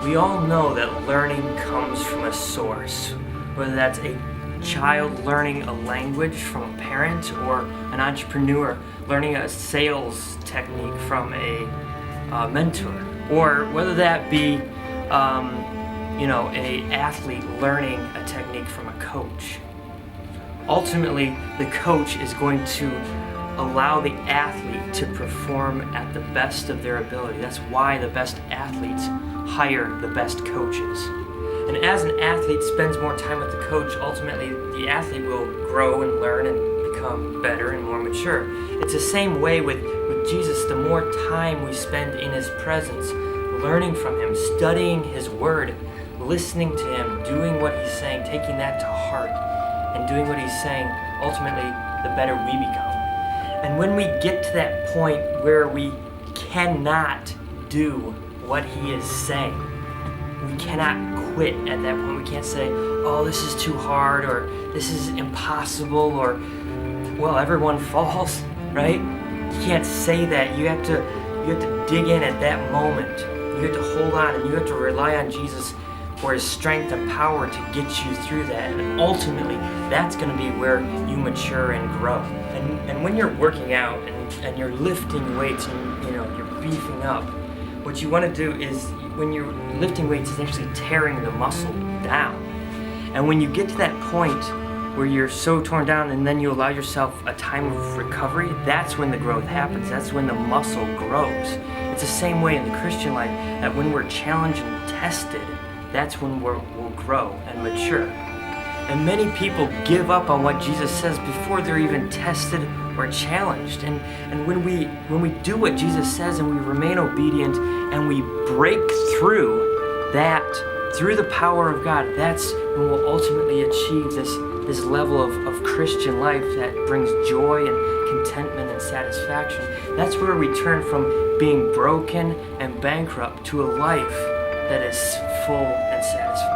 We all know that learning comes from a source, whether that's a child learning a language from a parent or an entrepreneur learning a sales technique from a mentor, or whether that be an athlete learning a technique from a coach. Ultimately, the coach is going to allow the athlete to perform at the best of their ability. That's why the best athletes hire the best coaches. And as an athlete spends more time with the coach, ultimately the athlete will grow and learn and become better and more mature. It's the same way with Jesus. The more time we spend in His presence, learning from Him, studying His Word, listening to Him, doing what He's saying, taking that to heart, and doing what He's saying, ultimately the better we become. And when we get to that point where we cannot do what He is saying, we cannot quit at that point. We can't say, oh, this is too hard, or this is impossible, or, well, everyone falls, right? You can't say that. You have to dig in at that moment. You have to hold on, and you have to rely on Jesus for His strength and power to get you through that. And ultimately, that's going to be where you mature and grow. And when you're working out and you're lifting weights and you're beefing up, what you want to do is, when you're lifting weights, is actually tearing the muscle down. And when you get to that point where you're so torn down and then you allow yourself a time of recovery, that's when the growth happens. That's when the muscle grows. It's the same way in the Christian life, that when we're challenged and tested, that's when we'll grow and mature. And many people give up on what Jesus says before they're even tested or challenged. And when we do what Jesus says and we remain obedient and we break through that, through the power of God, that's when we'll ultimately achieve this level of Christian life that brings joy and contentment and satisfaction. That's where we turn from being broken and bankrupt to a life that is full and satisfying.